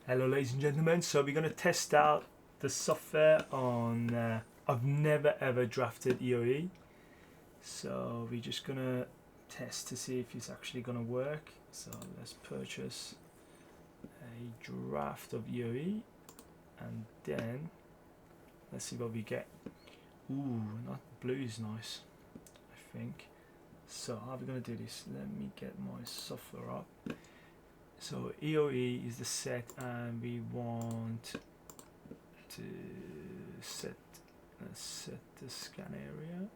Hello ladies and gentlemen, so we're going to test out the software on, I've never ever drafted EOE, so we're just going to test to see if it's actually going to work. So let's purchase a draft of EOE and then let's see what we get. Ooh, not blue is nice, I think. So how are we going to do this? Let me get my software up. So EOE is the set and we want to set, let's set the scan area.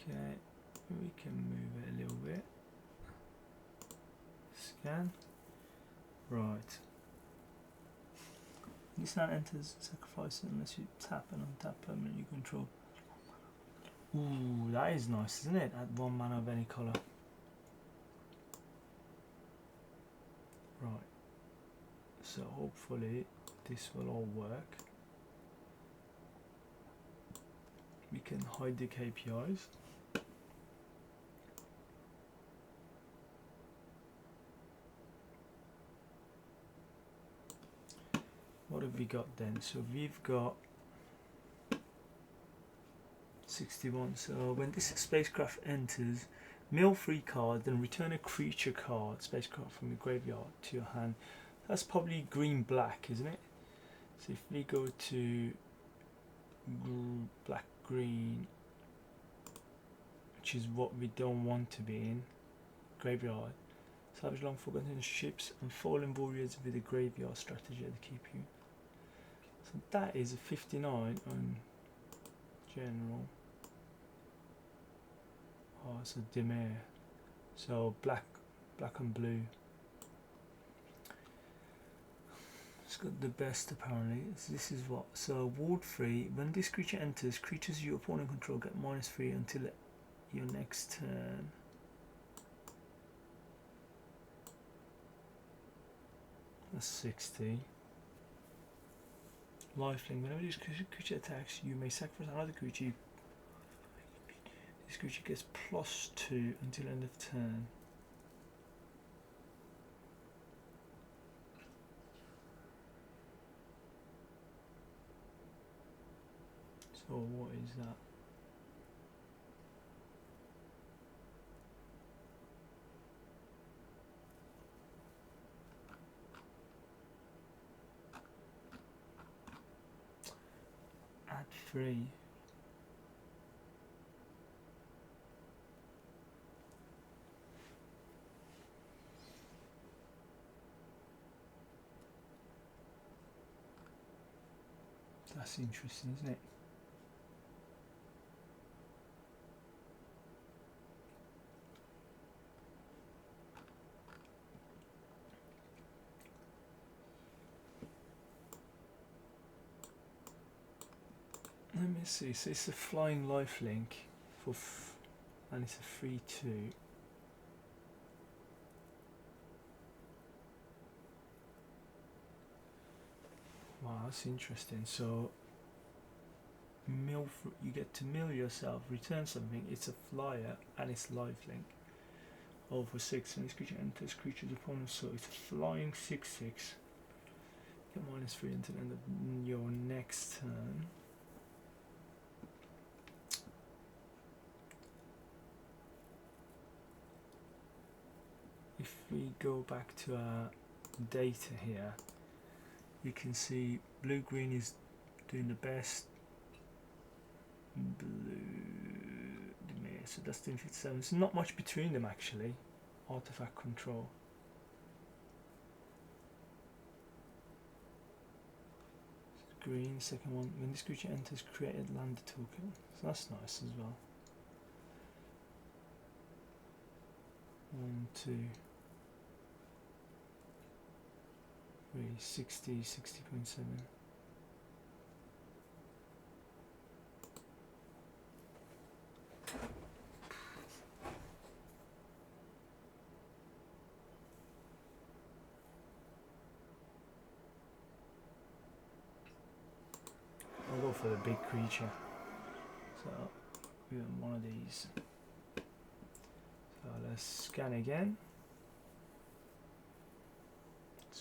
Okay, we can move it a little bit. Scan. Right. This now enters sacrifice unless you tap and untap permanently control. Ooh, that is nice, isn't it? Add 1 mana of any colour. Right, so hopefully this will all work. We can hide the KPIs. What have we got then? So we've got 61. So when this spacecraft enters, mill 3 cards, then return a creature card, spacecraft from your graveyard to your hand. That's probably green-black, isn't it? So if we go to black-green, which is what we don't want to be in, graveyard. Salvage long forgotten ships and fallen warriors with a graveyard strategy to keep you. So that is a 59 on general. Oh, it's a Dimir. So black and blue. It's got the best apparently. So this is what. So ward 3. When this creature enters, creatures your opponent control get -3 until your next turn. That's 60. Lifelink. Whenever this creature attacks, you may sacrifice another creature. This creature gets +2 until end of turn. So what is that? Add 3. That's interesting, isn't it? Let me see. So it's a flying lifelink for, and it's a 3/2. Wow, that's interesting. So you get to mill yourself, return something. It's a flyer and it's lifelink. Over 6, and this creature enters creature's opponent. So it's a flying 6/6. Get -3 until the end of your next turn. If we go back to our data here, you can see blue-green is doing the best. So that's doing 57. There's not much between them actually. Artifact control. Green, second one. When this creature enters, create a land token. So that's nice as well. 1, 2, 3, 60, 60.7. I'll go for the big creature. So we want one of these. So let's scan again.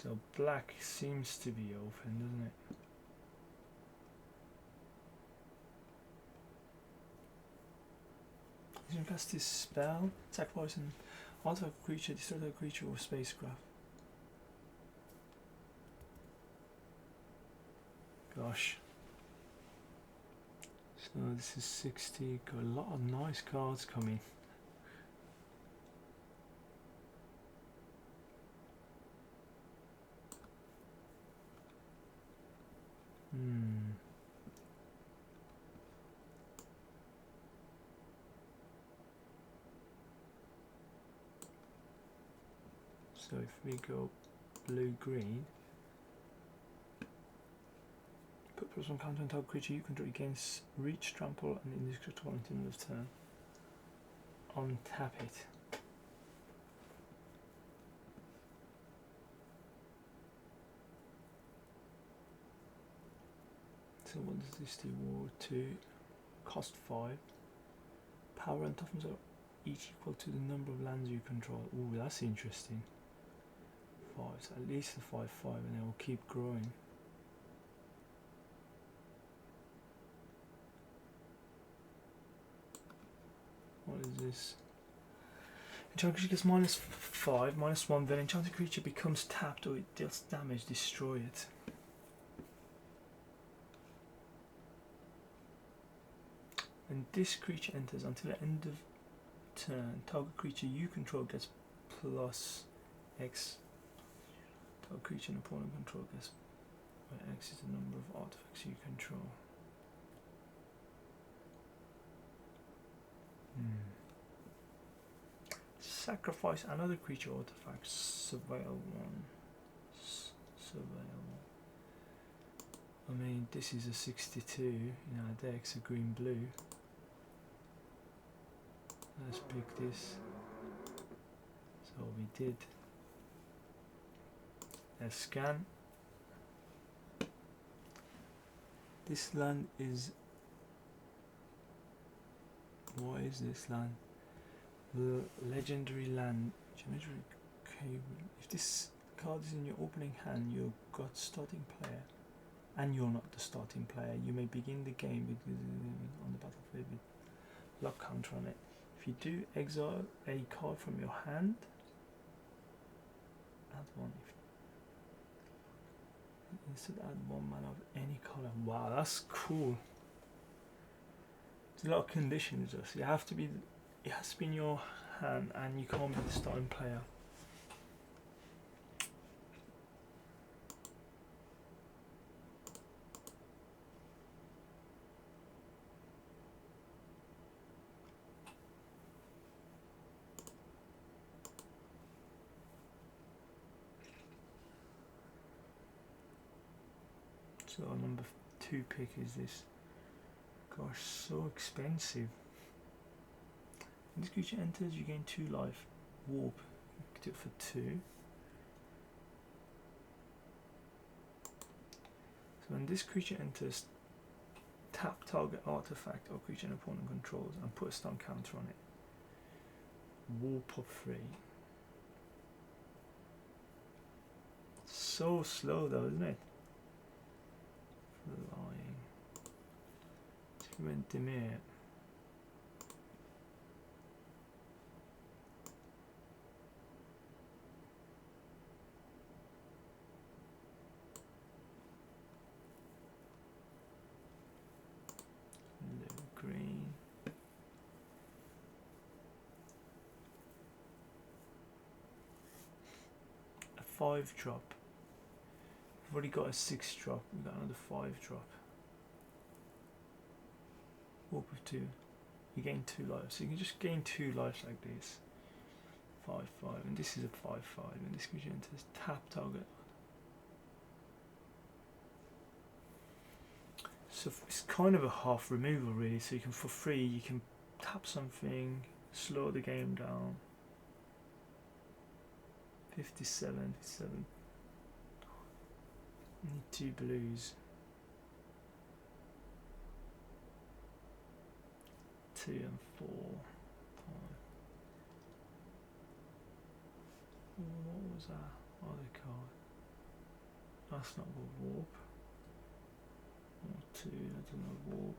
So black seems to be open, doesn't it? He's gonna cast this spell, sacrifice an artifact creature, destroy that creature or spacecraft. Gosh. So this is 60, got a lot of nice cards coming. So if we go blue-green, put +1 counter on target creature you control against reach, trample, and indestructible until end of turn. Untap it. So what does this do? War 2, cost 5. Power and toughness are each equal to the number of lands you control. Ooh, that's interesting. 5, so at least a 5/5, and it will keep growing. What is this? Enchanted creature gets -5, -1. Then enchanted creature becomes tapped or it deals damage. Destroy it. When this creature enters until the end of turn, target creature you control gets +X. Target creature and opponent control gets, where X is the number of artifacts you control. Sacrifice another creature artifact. Surveil 1. Surveil 1. I mean, this is a 62 in our decks, a green-blue. Let's pick this. So we did. Let's scan. This land is... What is this land? The legendary land. Geometry cable. If this card is in your opening hand, you're got starting player. And you're not the starting player. You may begin the game with on the battlefield with lock counter on it. If you do exile a card from your hand, add one. Instead add 1 mana of any color. Wow, that's cool. There's a lot of conditions. Just it has to be in your hand, and you can't be the starting player. So our number 2 pick is this. Gosh, so expensive. When this creature enters, you gain 2 life. Warp. You can do it for 2. So when this creature enters, tap target artifact or creature an opponent controls and put a stun counter on it. Warp of 3. So slow though, isn't it? Flying. So we went Dimir. Green. A 5-drop. We've already got a 6-drop. We've got another 5-drop. Warp of 2. You gain 2 lives. So you can just gain 2 lives like this. 5/5, and this is a 5/5. And this creature enters, tap target. So it's kind of a half removal really, so you can, for free, you can tap something, slow the game down. 57. Need 2 blues. 2 and 4. 5. What was that other card? That's not a warp. Or 2, that's another warp.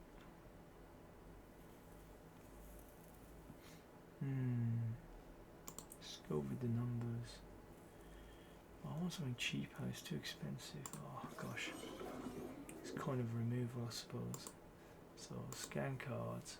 Let's go with the numbers. I want something cheaper, it's too expensive. Oh gosh. It's kind of removal, I suppose. So scan cards.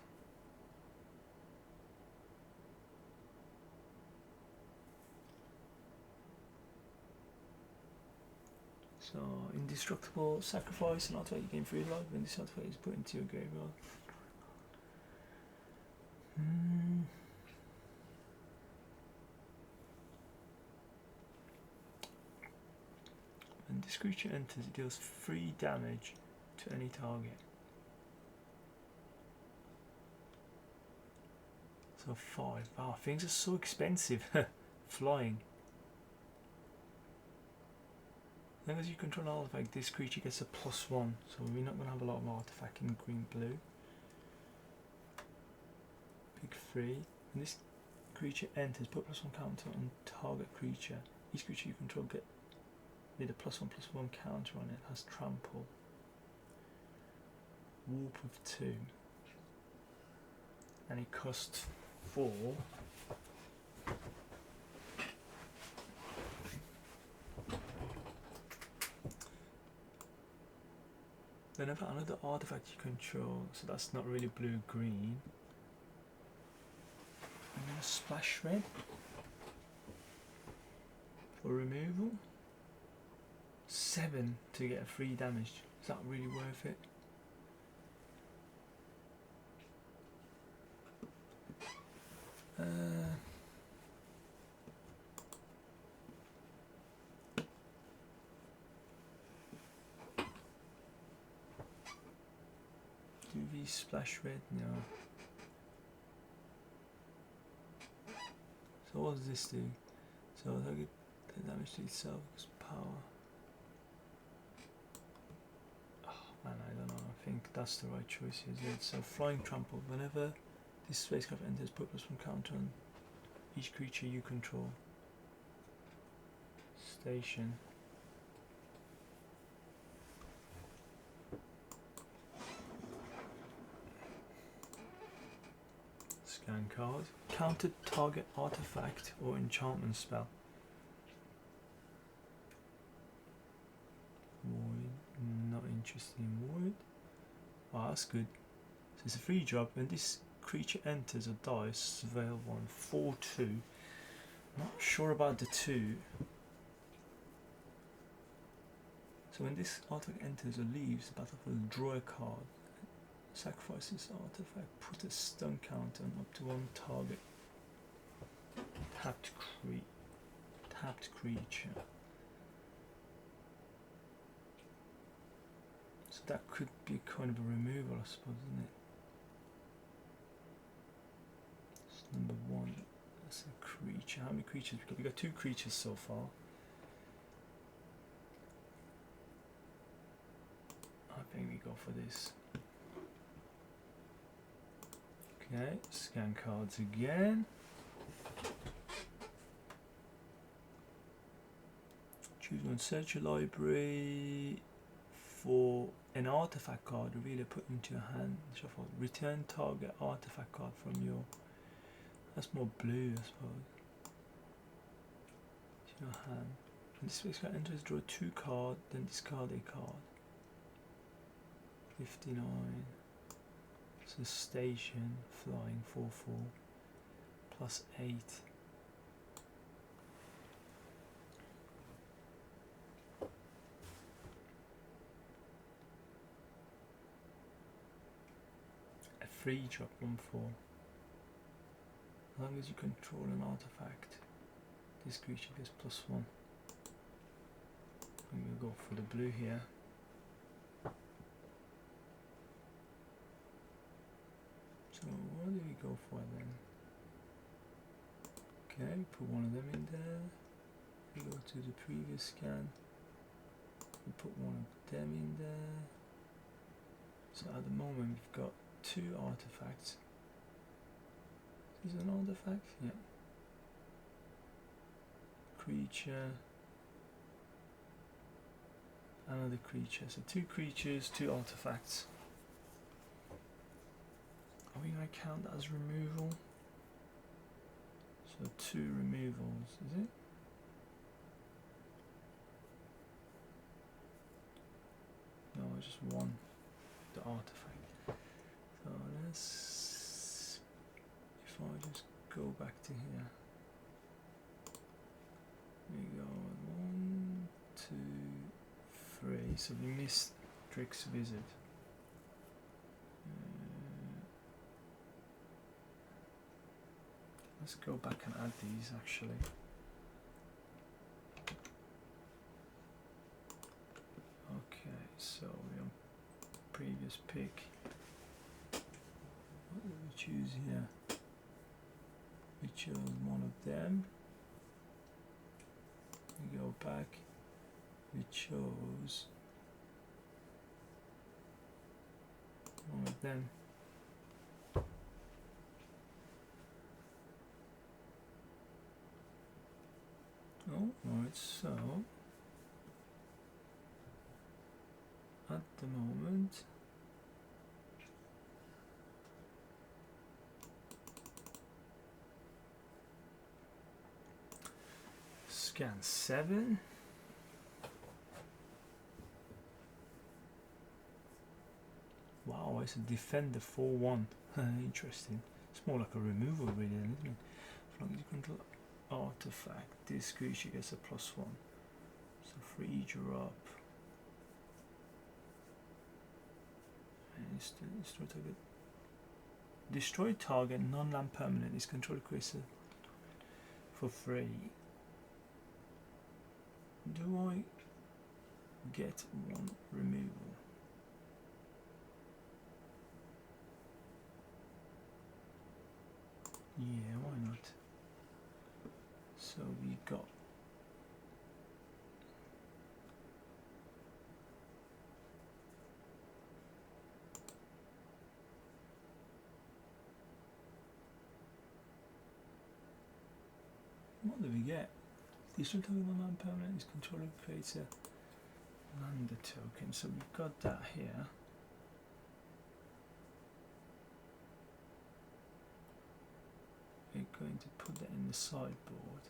So indestructible, sacrifice, and activate your game free life when this artifact is put into your graveyard. When this creature enters, it deals 3 damage to any target. So 5. Wow, things are so expensive. Flying. As long as you control an artifact, this creature gets a +1. So we're not going to have a lot of artifact in green blue. Big 3. When this creature enters, put +1 counter on target creature. Each creature you control get with a +1/+1 counter on it. Has trample. Warp of 2. And it costs 4. Then I've got another artifact you control, so that's not really blue-green. I'm going to splash red for removal. 7 to get a 3 damage. Is that really worth it? Do these splash red? No. So what does this do? So target the damage to itself is power. Oh man, I don't know. I think that's the right choice here. So flying trample. Whenever this spacecraft enters, put +1 counter on each creature you control. Station. Scan card. Counter target artifact or enchantment spell. Void. Not interested in void. Oh, that's good. So it's a free drop. When this creature enters or dies, surveil 1, 4/2. Not sure about the 2. So when this artifact enters or leaves the battlefield, draw a card. Sacrifice this artifact, put a stun counter on up to 1 target. Tapped creature. So that could be kind of a removal, I suppose, isn't it? It's number 1. That's a creature. How many creatures? We got 2 creatures so far. I think we go for this. Okay, scan cards again. Choose one, search your library for an artifact card, reveal it, put it into your hand, shuffle. Return target artifact card from your, that's more blue I suppose, to your hand. When this space card enters, draw 2 cards, then discard a card. 59. So station, flying 4/4, +8. A free drop 1/4. As long as you control an artifact, this creature gets +1. I'm gonna go for the blue here. So what do we go for then? Okay, put one of them in there. We go to the previous scan. We put one of them in there. So at the moment we've got 2 artifacts. Is this an artifact? Yeah. Creature. another creature. So 2 creatures, 2 artifacts. Are we going to count that as removal? So 2 removals, is it? No, just 1. The artifact. So let's, if I just go back to here, we go 1, 2, 3. So we missed Trix Wizard. Let's go back and add these actually. Okay, so we're on previous pick. What did we choose here? We chose one of them. We go back. We chose one of them. Oh, right, so at the moment scan 7. Wow, it's a defender 4/1. Interesting. It's more like a removal really, isn't it? As long as you control artifact, this creature gets a +1. So 3 drop. And destroy target. Destroy target non-land permanent is controlled creature for free. Do I get 1 removal? Yeah, why not? So we got what do we get? Destroy target non-land permanent is controlled creator lander token. So we've got that here. We're going to put that in the sideboard.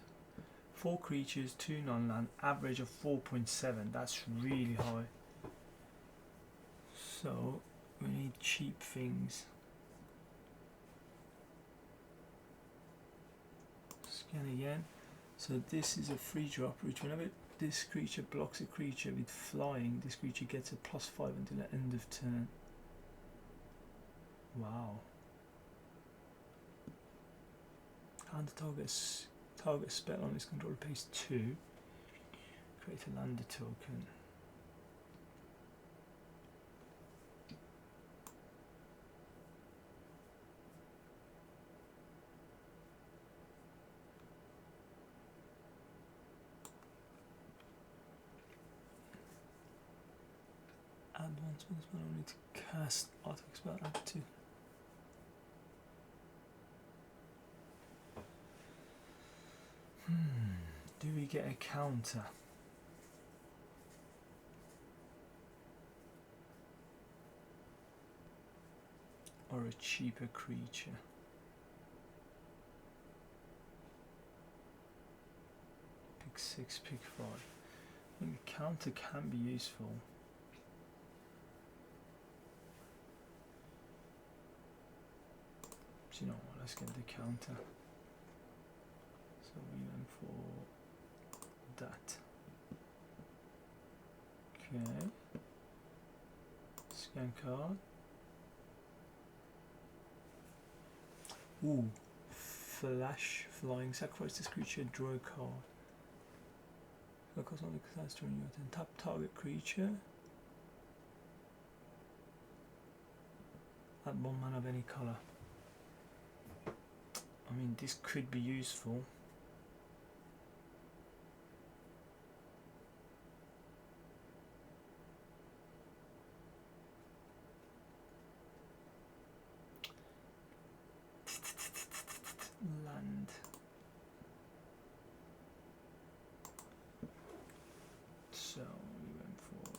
4 creatures, 2 non-land, average of 4.7. That's really high. So we need cheap things. Scan again. So this is a free drop, which whenever this creature blocks a creature with flying, this creature gets a +5 until the end of turn. Wow. And the target spell on this controller pays 2. Create a lander token. Add 1 spell only to cast artifact spell, add 2. Do we get a counter? Or a cheaper creature? Pick 6, pick 5. I think a counter can be useful. Do you know what? Let's get the counter. So we went for that. Okay. Scan card. Ooh. Flash flying. Sacrifice this creature, draw a card. Focus on the class during your turn. Tap target creature. Add 1 mana of any colour. I mean, this could be useful. Land. So we went for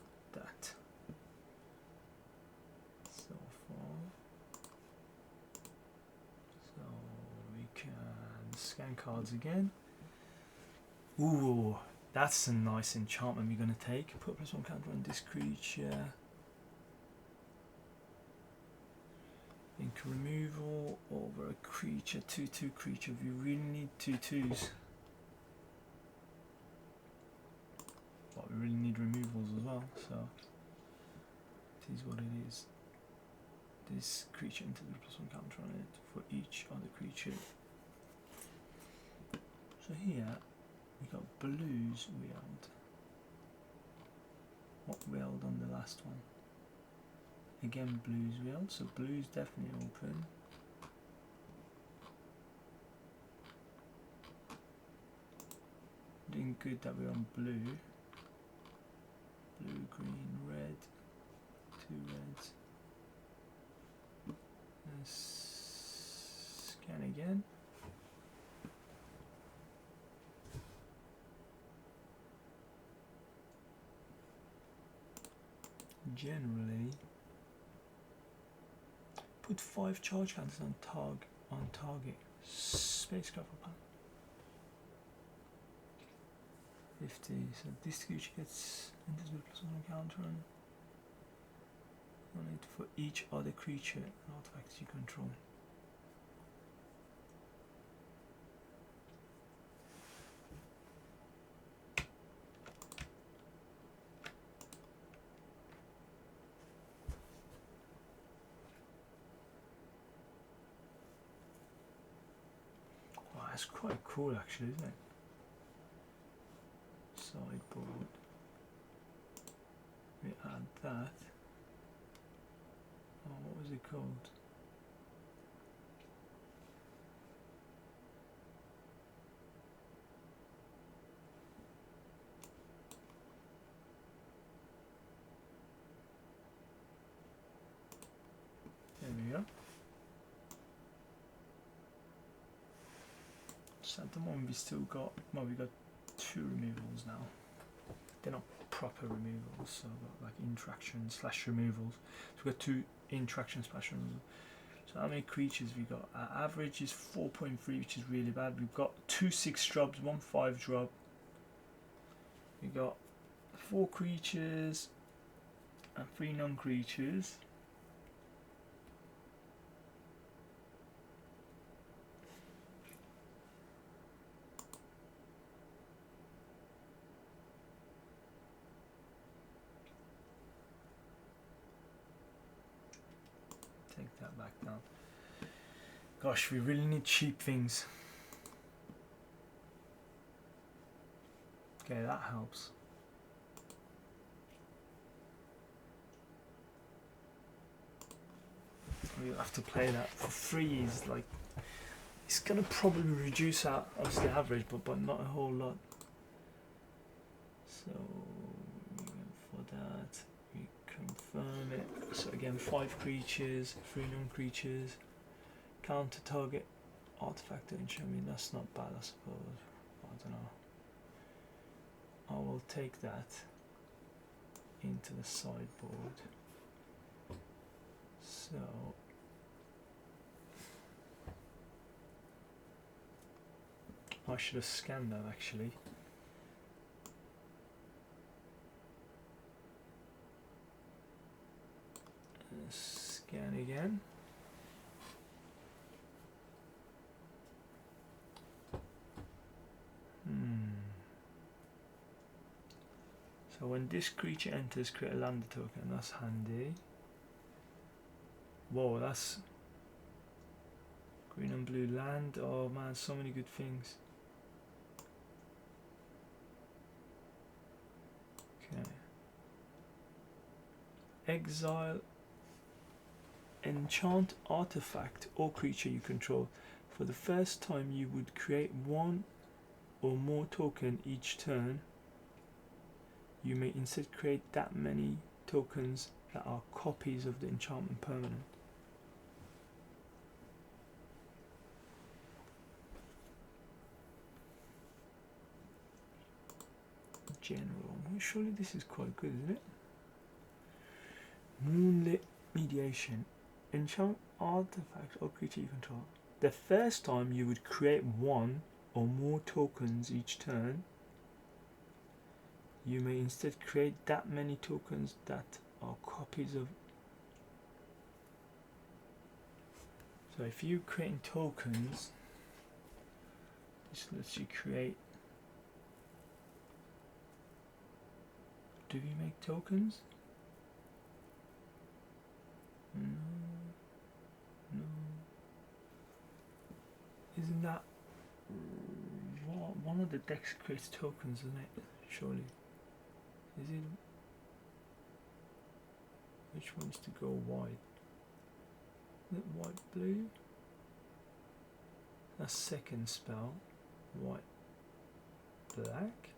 scan cards again. Ooh, that's a nice enchantment we're going to take. Put +1 counter on this creature. Think removal over a creature, 2/2 creature. We really need 2/2s. But we really need removals as well, so it is what it is. This creature into the +1 counter on it for each other creature. So here we got blues wheeled. What wheeled on the last one? Again blues wheeled, so blues definitely open. Doing good that we're on blue. Blue, green, red. 2 reds. Let's scan again. Generally, put 5 charge counters on target spacecraft opponent. 50. So this creature gets invisible +1 counter on it for each other creature and artifacts you control. Wow, that's quite cool actually, isn't it? Sideboard. We add that. Oh, what was it called? There we go. So at the moment we still got, well, we got 2 removals now. They're not proper removals, so like interaction / removals. So we've got 2 interaction / removals. So how many creatures we got? Our average is 4.3, which is really bad. We've got 2 6 drops, 1 5 drop. We got 4 creatures and 3 non-creatures. Take that back down. Gosh, we really need cheap things. Okay, that helps. We'll have to play that for free. Is like, it's gonna probably reduce our obviously average, but not a whole lot. So for that, we confirm it. So again, 5 creatures, 3 non-creatures. Counter target artifact engine. I mean, that's not bad, I suppose. I don't know. I will take that into the sideboard. So I should have scanned that actually. Scan again. So when this creature enters, create a lander token. That's handy. Whoa, that's green and blue land. Oh man, so many good things. Okay. Exile, enchant artifact or creature you control. For the first time, you would create 1 or more token each turn. You may instead create that many tokens that are copies of the enchantment permanent. General. Surely this is quite good, isn't it? Moonlit mediation. Enchant artifact or creature you control. The first time you would create 1 or more tokens each turn, you may instead create that many tokens that are copies of. So if you're creating tokens, this lets you create. Do we make tokens? No. No. Isn't that one of the decks creates tokens, isn't it? Surely. Is it? Which one's to go wide? Is it white blue? That's second spell. White black?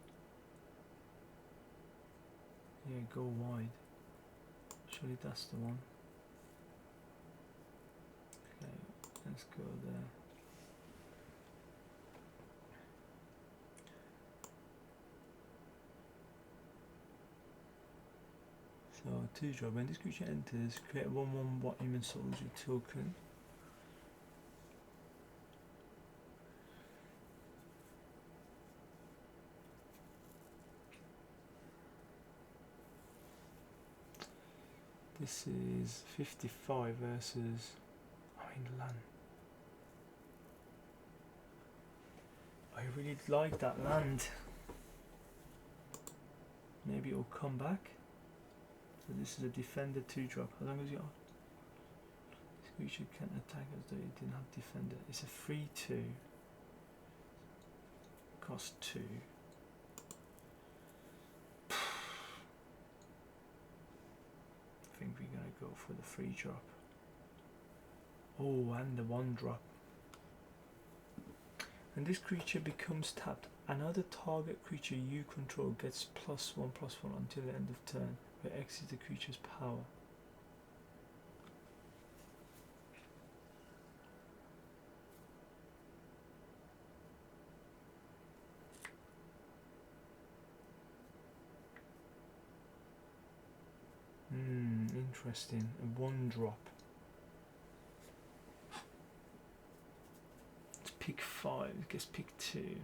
Yeah, go wide. Surely that's the one. Okay, let's go there. So 2-drop, when this creature enters, create a 1/1 human soldier token. This is 55 versus, land. I really like that land. Maybe it'll come back. So this is a defender 2-drop. As long as you are, this creature can attack as though it didn't have defender. It's a 3/2. Cost 2. I think we're gonna go for the 3-drop. Oh, and the 1-drop. And this creature becomes tapped. Another target creature you control gets +1/+1 until the end of turn, where X is the creature's power. Interesting. A 1-drop. Let's pick 5. I guess pick 2.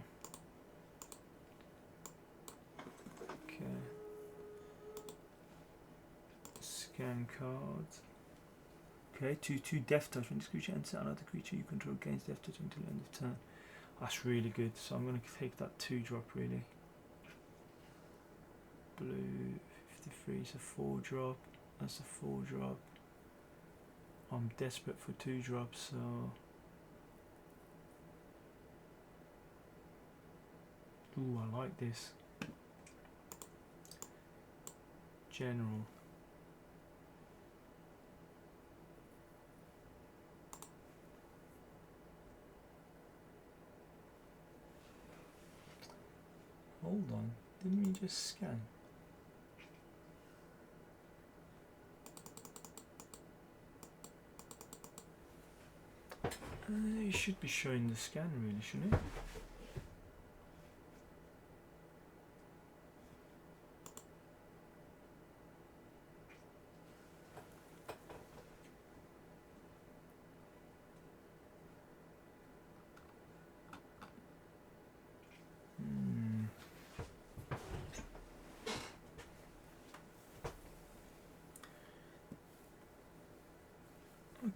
Okay. Scan cards. Okay, 2/2 Death Touch. When this creature enters, another creature you control gains Death Touch until the end of turn. That's really good. So I'm going to take that 2-drop really. Blue 53 is a 4-drop. That's a 4-drop. I'm desperate for 2-drops, so. Ooh, I like this. General. Hold on, didn't we just scan? It should be showing the scan really, shouldn't it?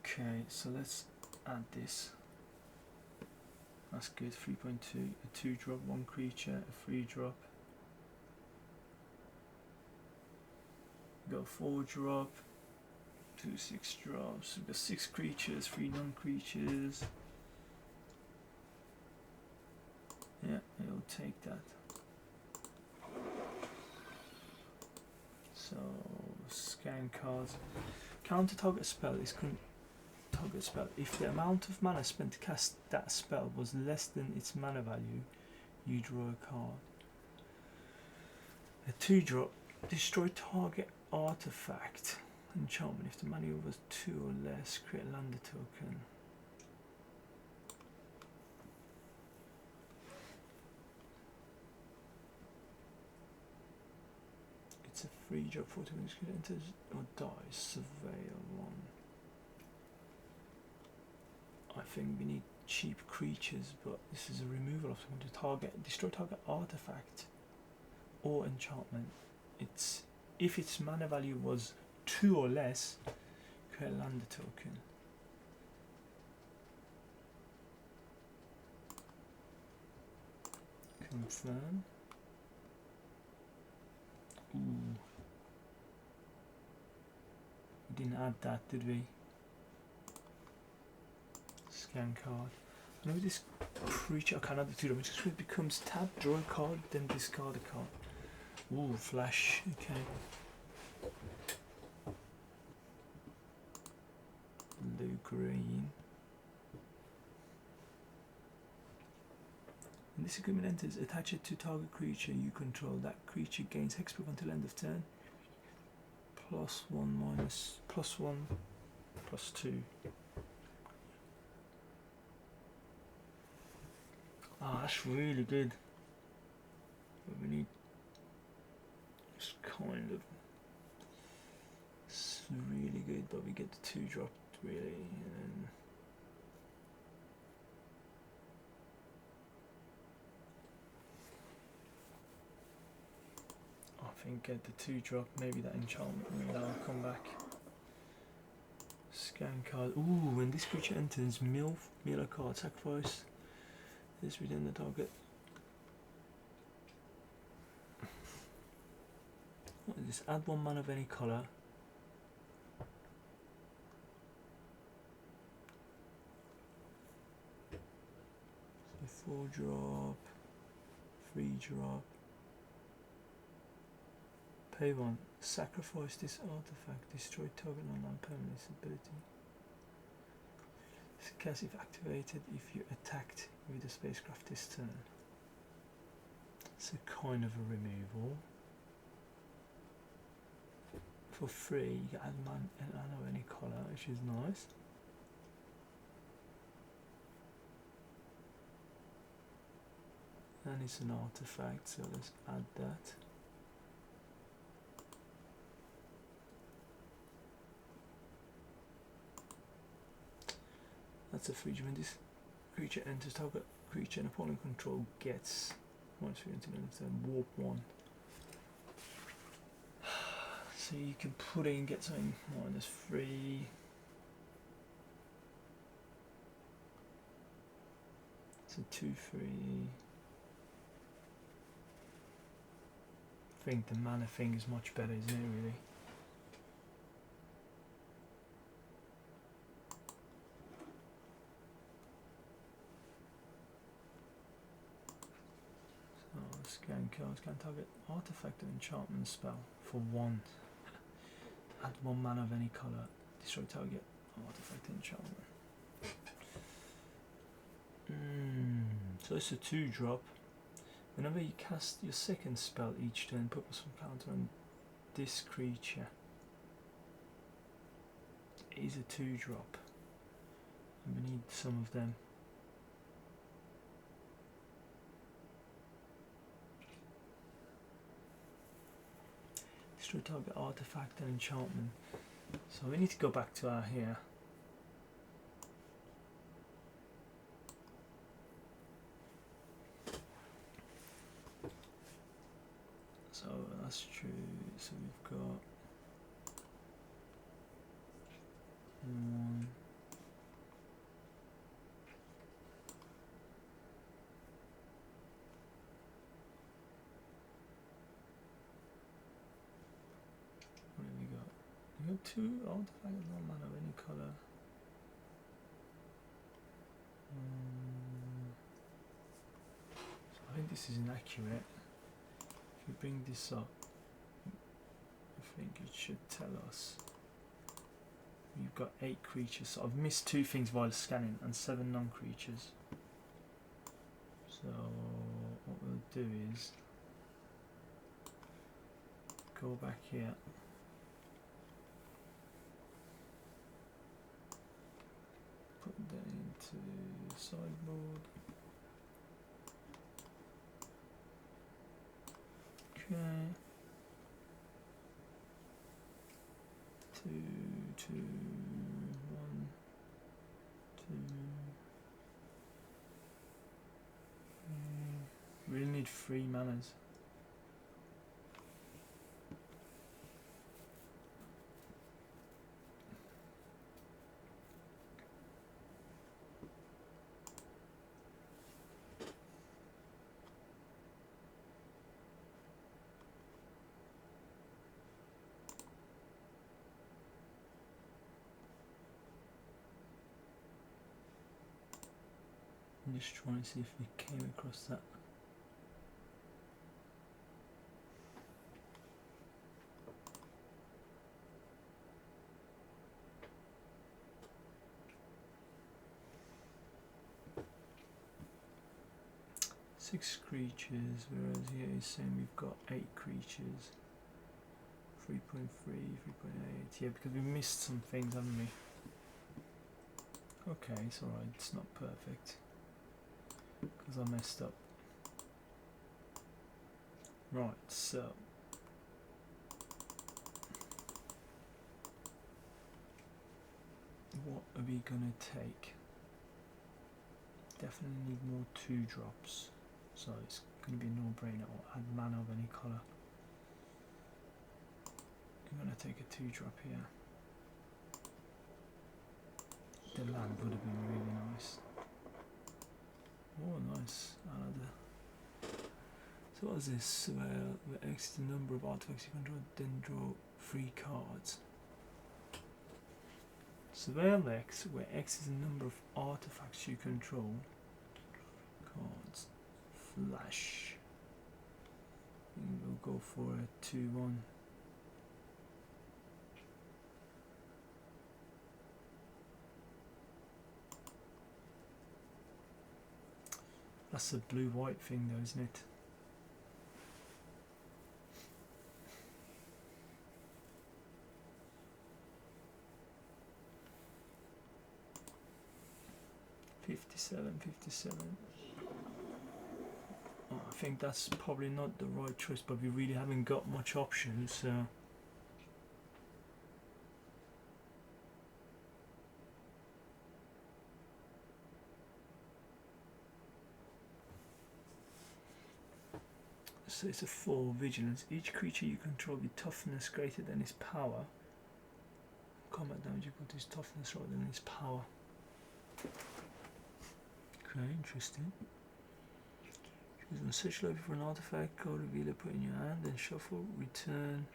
Okay, so let's add this. That's good. 3.2, a 2-drop, 1 creature, a 3-drop. Go 4-drop, 2 6-drops. We've got 6 creatures, 3 non-creatures. Yeah, it'll take that. So scan cards. Counter target spell is target spell. If the amount of mana spent to cast that spell was less than its mana value, you draw a card. A 2-drop, destroy target artifact. Enchantment. If the mana was 2 or less, create a lander token. It's a 3-drop, 40 minutes, enters or dies. Surveyor 1. I think we need cheap creatures, but this is a removal of someone to target, destroy target artifact or enchantment. It's if its mana value was 2 or less, create a land token. Confirm. Ooh. We didn't add that, did we? Scan card. Now with this creature, I can add the 2 damage. It becomes tap, draw a card, then discard a card. Ooh, flash. Okay. Blue green. When this equipment enters, attach it to target creature you control. That creature gains hexproof until end of turn. +1 minus +1 +2. Ah, that's really good. But we need just kind of. It's really good, but we get the 2 dropped really, and then I think get the 2 drop, maybe that enchantment, maybe that'll come back. Scan card. Ooh, when this creature enters, mill a card, sacrifice this within the target. What is this? Add 1 mana of any colour. So 4 drop, 3 drop. Pay 1. Sacrifice this artifact. Destroy target non-land permanent ability. This cast if activated if you attacked with a spacecraft this turn. It's a kind of a removal. For free, you can add mana of any colour, which is nice. And it's an artifact, so let's add that. That's a free. When this creature enters target creature and opponent control gets -3 until end of turn, warp 1. So you can put in, get something -3. It's a 2/3. I think the mana thing is much better, isn't it, really? Scan cards, can target artifact or enchantment spell for 1. Add 1 mana of any colour. Destroy target artifact enchantment. So it's a 2 drop. Whenever you cast your second spell each turn, put some counter on this creature. It is a 2 drop. And we need some of them. Destroy target artifact and enchantment. So we need to go back to our here. So that's true. So we've got 1. What have we got? We got 2 artifacts, no mana of any colour. So I think this is inaccurate. If we bring this up, I think it should tell us we've got 8 creatures. So I've missed 2 things while scanning and 7 non-creatures. So what we'll do is go back here. Put that into sideboard. Okay. 2, 2, 1, 2, need 3 manas. I'm just trying to see if we came across that. Six creatures, whereas here is saying we've got 8 creatures. 3.3, 3.8, yeah, because we missed some things, haven't we? Okay, it's alright, it's not perfect. Because I messed up. Right, so what are we gonna take? Definitely need more 2-drops, so it's gonna be a no-brainer, or add mana of any colour. I'm gonna take a 2-drop here. The land would have been really nice. Oh, nice. So what is this? Well, X is the number of artifacts you control, then draw 3 cards. Surveil X, where X is the number of artifacts you control. Cards. Flash. We'll go for a 2-1. That's a blue-white thing though, isn't it? $57. Oh, I think that's probably not the right choice, but we really haven't got much options, so it's a 4 vigilance. Each creature you control with toughness greater than its power. Combat damage equal to its toughness rather than its power. Okay, interesting. Choose one search lobby for an artifact, go reveal it, put in your hand, then shuffle, return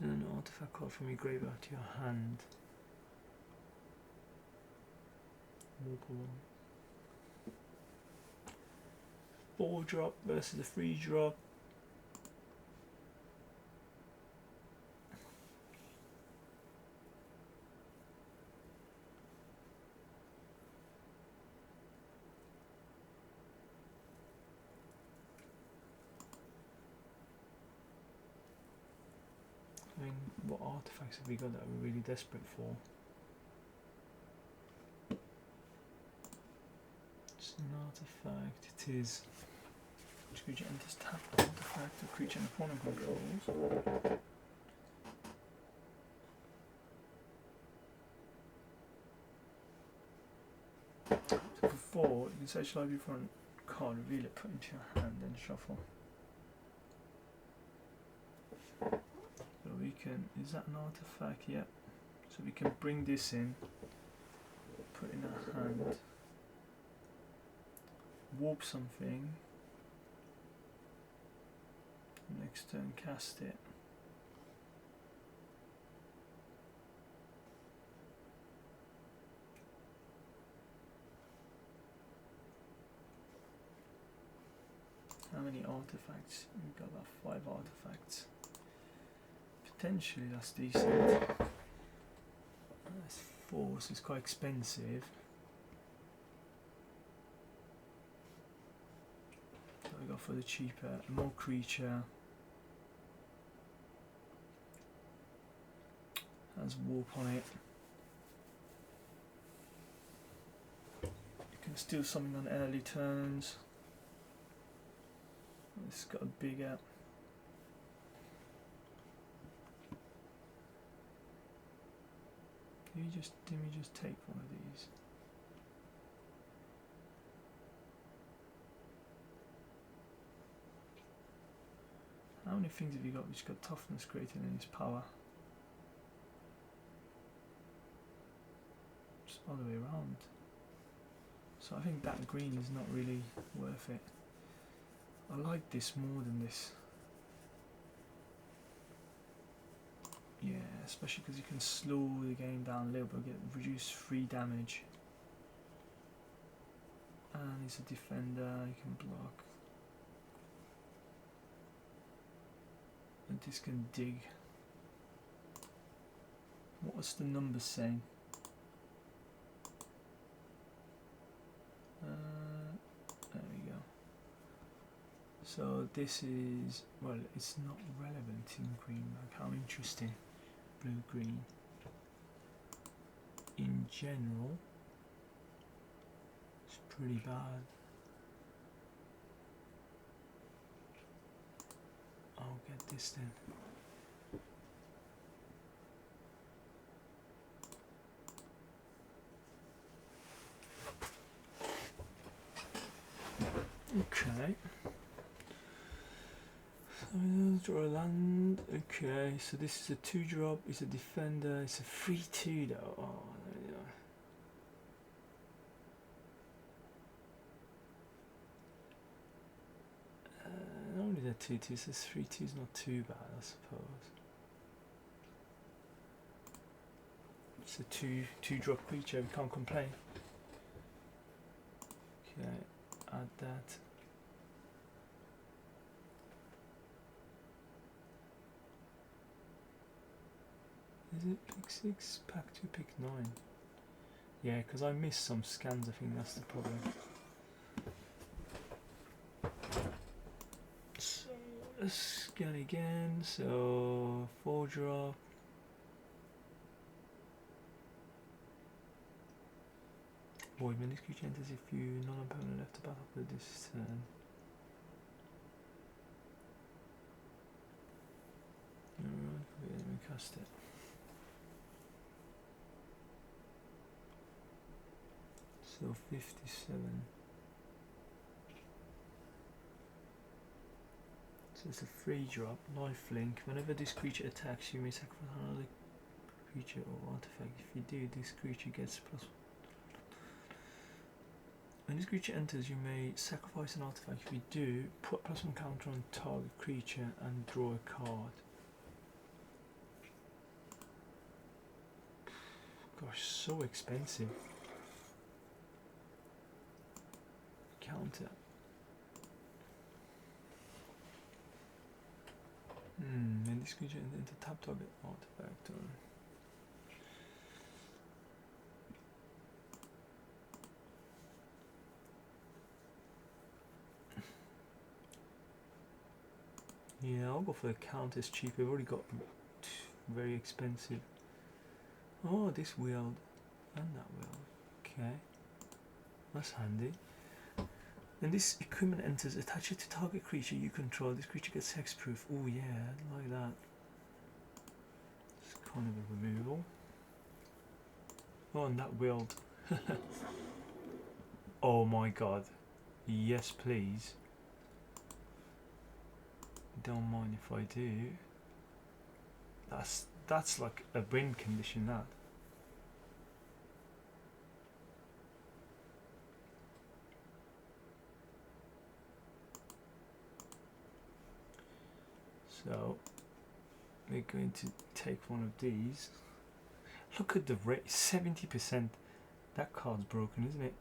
an artifact card from your graveyard to your hand. Walk along. 4-drop versus a 3-drop. I mean, what artifacts have we got that we're really desperate for? It's an artifact. It is. Which creature enters tap artifact or creature an opponent controls. So for 4, you can search library for a card, reveal it, put it into your hand, then shuffle. So we can, is that an artifact? Yep. So we can bring this in, put in our hand, warp something, next turn cast it. How many artifacts? We've got about 5 artifacts. Potentially that's decent. That's 4, so it's quite expensive. So we go for the cheaper, more creature. Has warp on it. You can steal something on early turns. It's got a bigger. Let me just take one of these. many things have you got which got toughness greater than its power? Just all the way around. So I think that green is not really worth it. I like this more than this. Yeah, especially because you can slow the game down a little bit, reduce free damage. And he's a defender, he can block. And this can dig. What was the number saying? There we go. So this is, well, it's not relevant in green. Like how interesting. Blue green. In general, it's pretty bad. I'll get this then. Okay. So draw a land. Okay, so this is a 2-drop, it's a defender, it's a 3/2 though. Oh, there we go. Only the 2/2, so 3/2 is not too bad, I suppose. It's a 2-drop creature, we can't complain. Okay, add that. Is it pick 6, pack 2, pick 9? Yeah, because I missed some scans, I think that's the problem. So, let's scan again, so 4-drop. Void, when this creature enters, if you non-opponent left the battlefield this turn. Alright, let me cast it. So 57. So it's a 3-drop, lifelink. Whenever this creature attacks, you may sacrifice another creature or artifact. If you do, this creature gets plus. When this creature enters, you may sacrifice an artifact. If you do, put +1 counter on target creature and draw a card. Gosh, so expensive. Counter. And this creature into tap target artifact. Yeah, I'll go for the counter. It's cheap. We've already got very expensive. Oh, this wield and that wield. Okay, that's handy. When this equipment enters, attach it to target creature you control. This creature gets hexproof. Oh yeah, I like that. It's kind of a removal. Oh, and that wield. Oh my god. Yes, please. Don't mind if I do. That's like a win condition, that. So we're going to take one of these. Look at the rate, 70%. That card's broken, isn't it?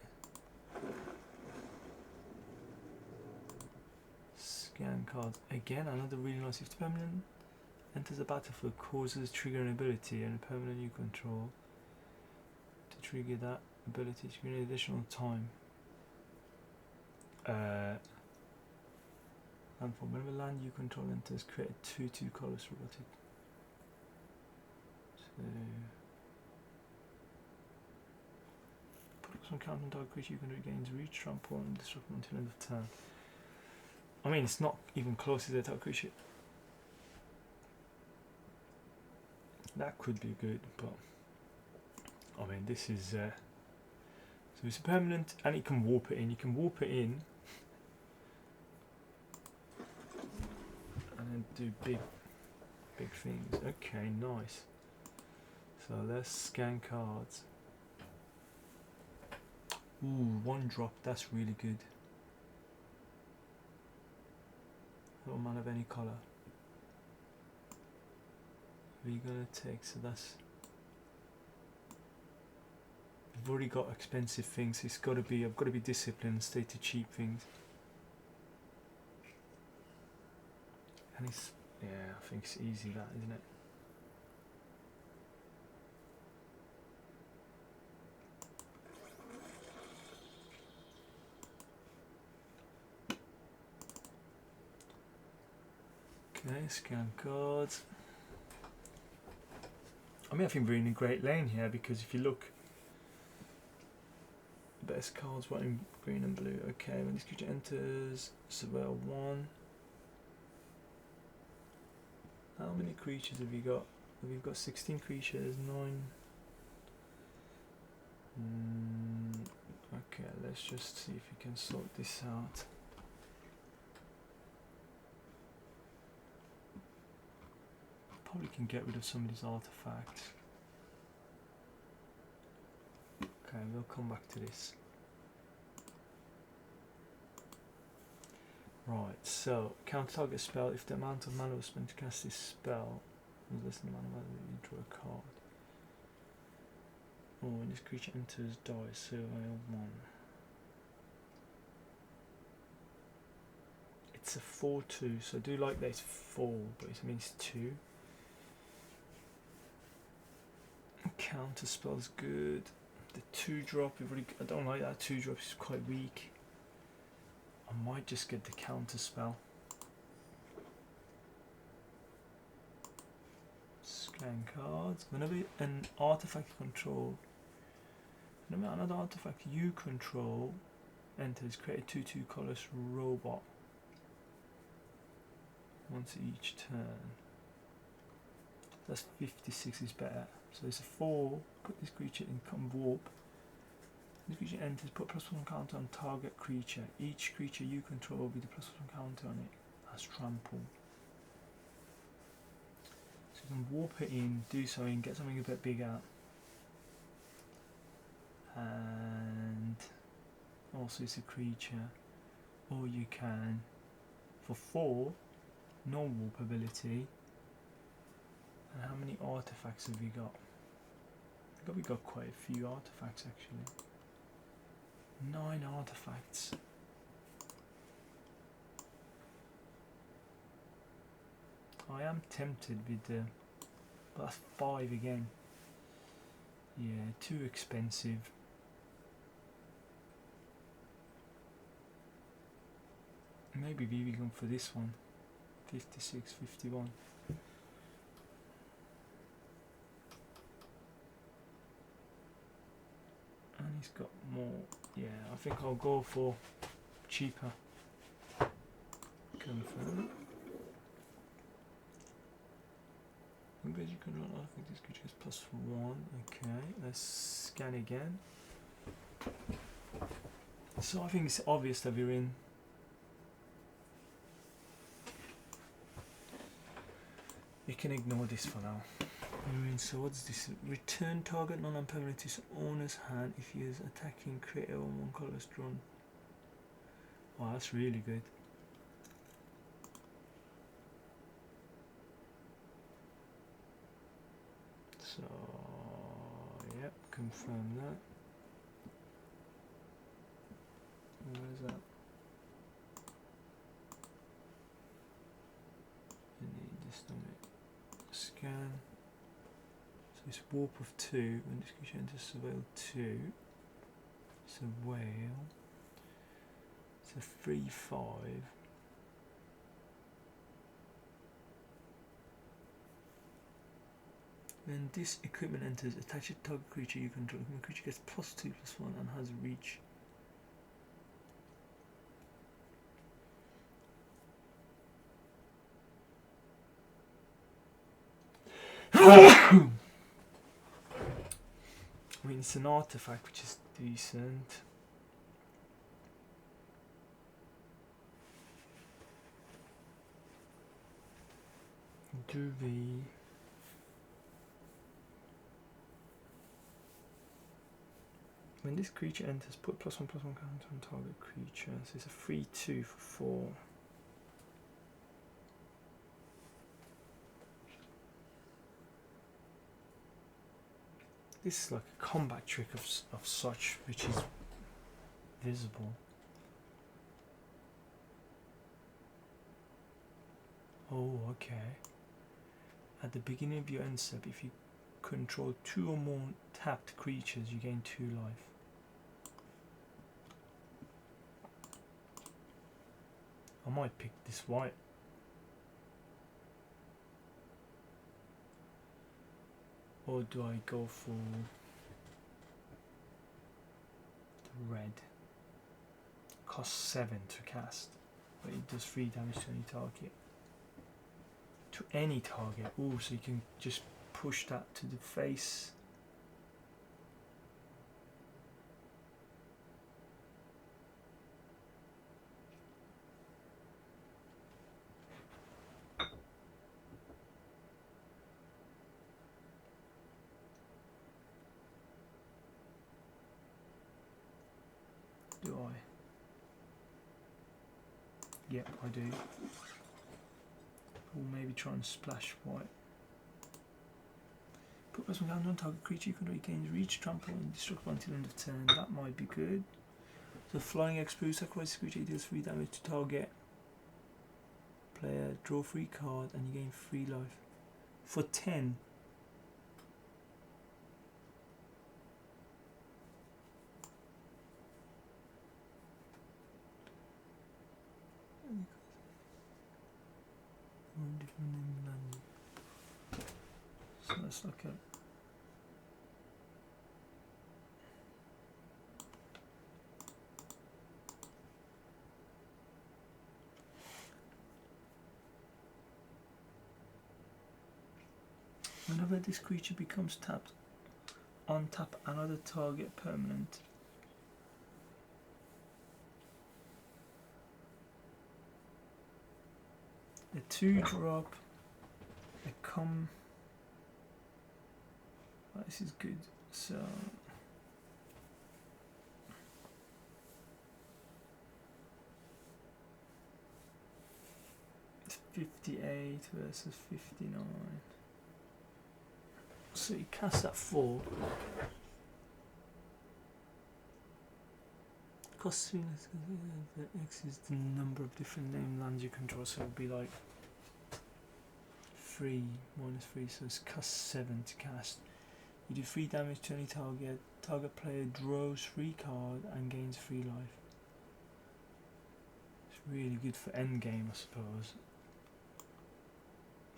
Scan cards. Again, another really nice. If the permanent enters the battlefield, causes trigger an ability and a permanent you control. To trigger that ability, to gain additional time. And for whenever land you control enters, create a 2/2 colorless robotic. So put some count on target creature you can regain reach, trample and disrupt until end of turn. I mean, it's not even close to the target creature. That could be good, but I mean, this is so it's a permanent, and you can warp it in. You can warp it in. And then do big things. Okay, nice. So let's scan cards. Ooh, 1 drop, that's really good. Little man of any colour. We're gonna take, so that's, we've already got expensive things. It's gotta be, I've gotta be disciplined and stay to cheap things. And it's, yeah, I think it's easy that, isn't it? Okay, scan cards. I mean, I think we're in a great lane here, because if you look, best cards, what in green and blue. Okay, when this creature enters, surveil 1. How many creatures have you got? We've got 16 creatures, 9. Okay, let's just see if we can sort this out. Probably can get rid of some of these artifacts. Okay, we'll come back to this. Right, so counter target spell. If the amount of mana was spent to cast this spell was less than the amount of mana, you draw a card. Oh, when this creature enters, dies, surveil 1. It's a 4/2, so I do like that it's 4, but it means 2. Counter spell's good. The 2 drop, I don't like that 2 drop, it's quite weak. I might just get the counter spell. Scan cards. Whenever an artifact you control, whenever another artifact you control enters, create a 2/2 colorless robot once each turn. That's 56 is better. So it's a 4. Put this creature in, come warp. This creature enters, put +1 counter on target creature. Each creature you control with a +1 counter on it has trample. So you can warp it in, do something, get something a bit bigger. And also it's a creature. Or you can, for 4, no warp ability. And how many artifacts have we got? We got quite a few artifacts actually. 9 artifacts. I am tempted with the, but that's 5 again. Yeah, too expensive. Maybe we go for this one. 56, 51. And he's got more. Yeah, I think I'll go for cheaper. Confirm. Because you can run, I think this creature is +1. Okay, let's scan again. So I think it's obvious that we're in. We can ignore this for now. We're in, so what's this? Return target non-land permanent to its owner's hand if he is attacking, create a 1/1 colorless drawn. Oh, that's really good. So, yep, confirm that. Where's that? You need this, don't it? Scan. So it's warp of 2. When this creature enters surveil 2, it's a whale. It's a 3/5. When this equipment enters, attach a target creature you control. The creature gets +2/+1 and has reach. I mean, it's an artifact, which is decent. do we? When this creature enters, put +1/+1 counter on target creature. So it's a 3/2 for 4. This is like a combat trick of such, which is visible. Oh, okay. At the beginning of your end step, if you control 2 or more tapped creatures, you gain 2 life. I might pick this white. Or do I go for the red? Costs 7 to cast, but it does 3 damage to any target. To any target. Oh, so you can just push that to the face. Do I? Yep, I do. Or maybe try and splash white. Put +1 counter on target creature, you can regain reach, trample, and destructible until end of turn. That might be good. So flying expose, sacrifice creature, deals 3 damage to target player, draw 3 card, and you gain 3 life. For 10. So let's look at whenever this creature becomes tapped, untap another target permanent. A 2-drop. They come. Oh, this is good. So it's 58 versus 59. So you cast that 4. Cost 3 less. The X is the number of different named lands you control, so it'll be like 3 minus 3, so it's cost 7 to cast. You do 3 damage to any target. Target player draws 3 cards and gains 3 life. It's really good for endgame, I suppose.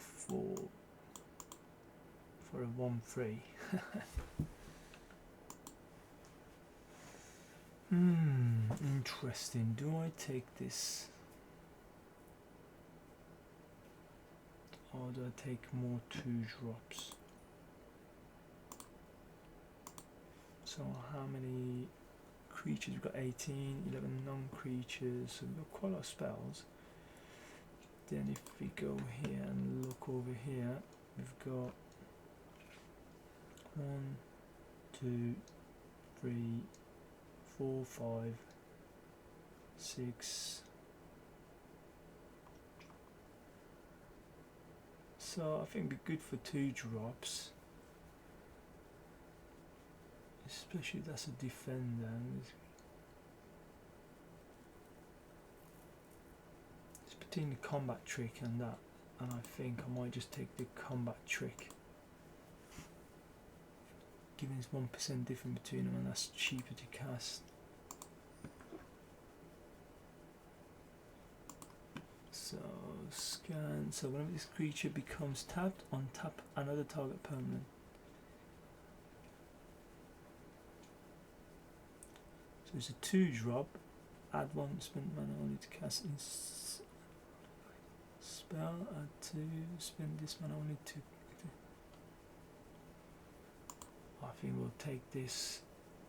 For a 1/3. Interesting. Do I take this? Or do I take more 2-drops? So how many creatures? We've got 18, 11 non-creatures, so we've got quite a lot of spells. Then if we go here and look over here, we've got 1, 2, 3, 4, 5, 6. So I think it'd be good for 2-drops. Especially if that's a defender. It's between the combat trick and that, and I think I might just take the combat trick. Given it's 1% difference between them, and that's cheaper to cast. So scan. So whenever this creature becomes tapped, untap another target permanent. So it's a 2-drop. Add 1 spent mana only to cast in spell. Add 2. Spend this mana only to. I think we'll take this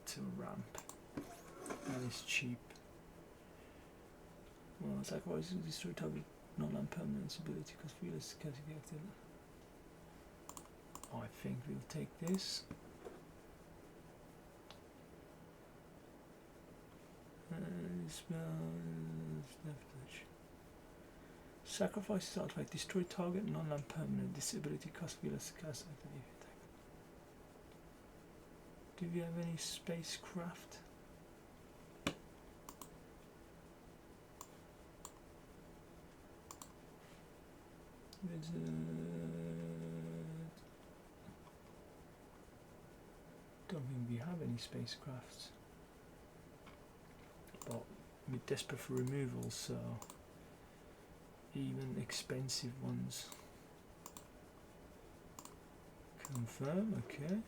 to ramp. That is cheap. Well, sacrifice to destroy target non-land permanent's ability because fearless category active. I think we'll take this. Sacrifices artifact, destroy target non-land permanent, disability cost less cast. Do we have any spacecraft? Don't think we have any spacecrafts, but we're desperate for removals, so even expensive ones. Confirm, okay.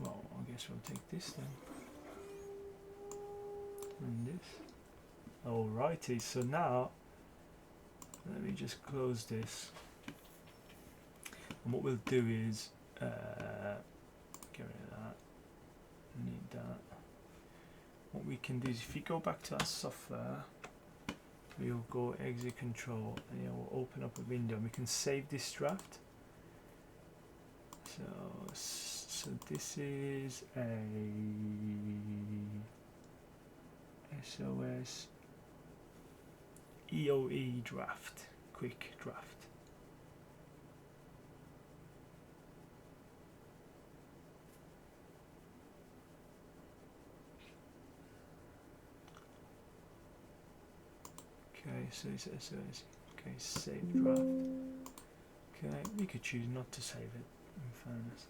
Well, I guess we'll take this then. And this. Alrighty, so now let me just close this. And what we'll do is get rid of that. Need that. What we can do is if we go back to our software, we'll go exit control and it will open up a window. We can save this draft. So this is a SOS EOE draft, quick draft. Okay, so it's SOS. Okay, save draft. Okay, we could choose not to save it, in fairness.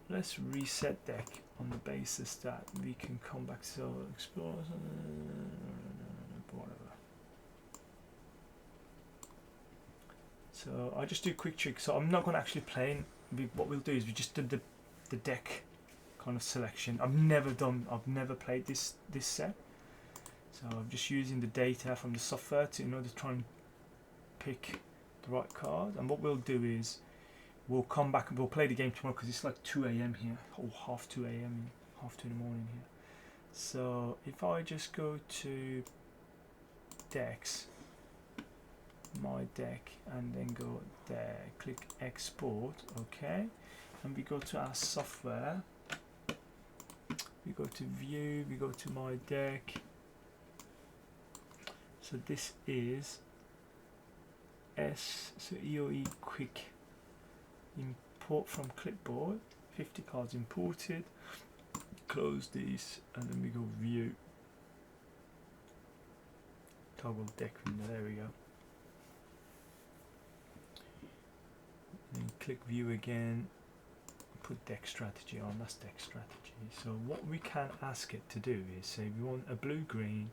Let's reset deck on the basis that we can come back to explore. Whatever. So I just do quick trick. So I'm not going to actually play. What we'll do is we just did the deck kind of selection. I've never played this set. So I'm just using the data from the software in order to try and pick the right card. And what we'll do is we'll come back and we'll play the game tomorrow because it's like 2 AM here, or half 2 AM, half 2 in the morning here. So if I just go to decks, my deck, and then go there, click export, okay, and we go to our software, we go to view, we go to my deck. So this is so EOE quick import from clipboard, 50 cards imported, close these, and then we go view, toggle deck window, there we go, and then click view again, put deck strategy on, that's deck strategy. So what we can ask it to do is say we want a blue-green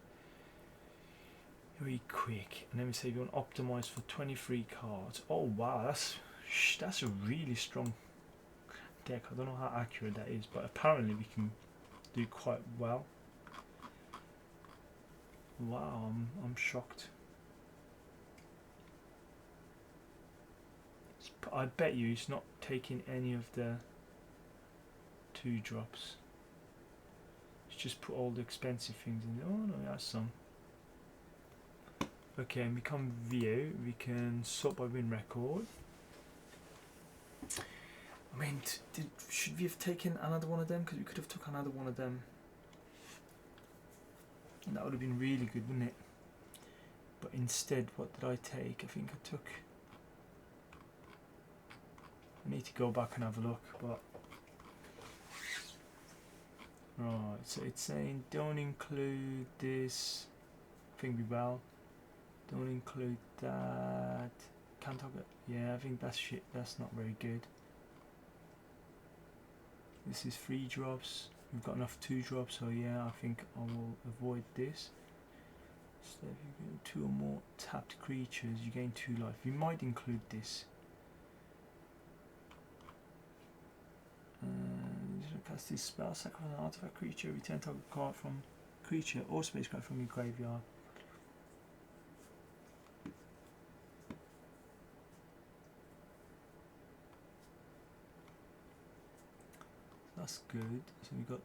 very quick, and then we say we want optimize for 23 cards. Oh wow, that's a really strong deck. I don't know how accurate that is, but apparently we can do quite well. Wow, I'm shocked. I bet you it's not taking any of the 2 drops. It's just put all the expensive things in. Oh no, that's some. Okay, and we come view, we can sort by win record. I mean, should we have taken another one of them? Because we could have took another one of them. And that would have been really good, wouldn't it? But instead, what did I take? I think I took... I need to go back and have a look, but... Right, so it's saying don't include this. I think we will. Don't include that. Can't talk it. Yeah, I think that's shit. That's not very good. This is 3 drops. We've got enough 2 drops, so yeah, I think I will avoid this. So if you get 2 or more tapped creatures, you gain 2 life. We might include this. Cast this spell, sacrifice an artifact creature, return target card from creature or spacecraft from your graveyard. That's good. So we got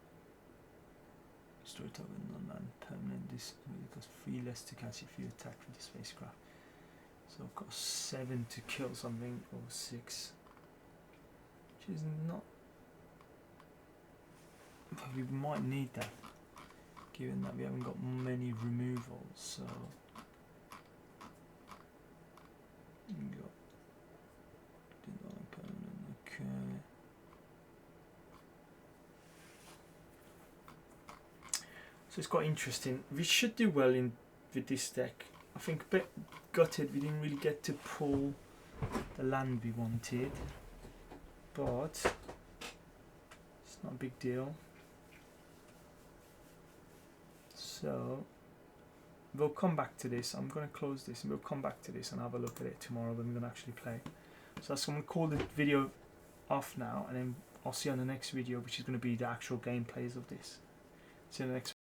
Destroy target non-land permanent. This costs 3 less to cast if you attack with the spacecraft. So I've got 7 to kill something, or 6. Which is not... But we might need that, given that we haven't got many removals, so... We got... Okay. So it's quite interesting. We should do well with this deck. I think a bit gutted we didn't really get to pull the land we wanted, but it's not a big deal. So we'll come back to this. I'm going to close this and we'll come back to this and have a look at it tomorrow when we're going to actually play. So I'm going to call the video off now, and then I'll see you on the next video, which is going to be the actual gameplays of this. See you in the next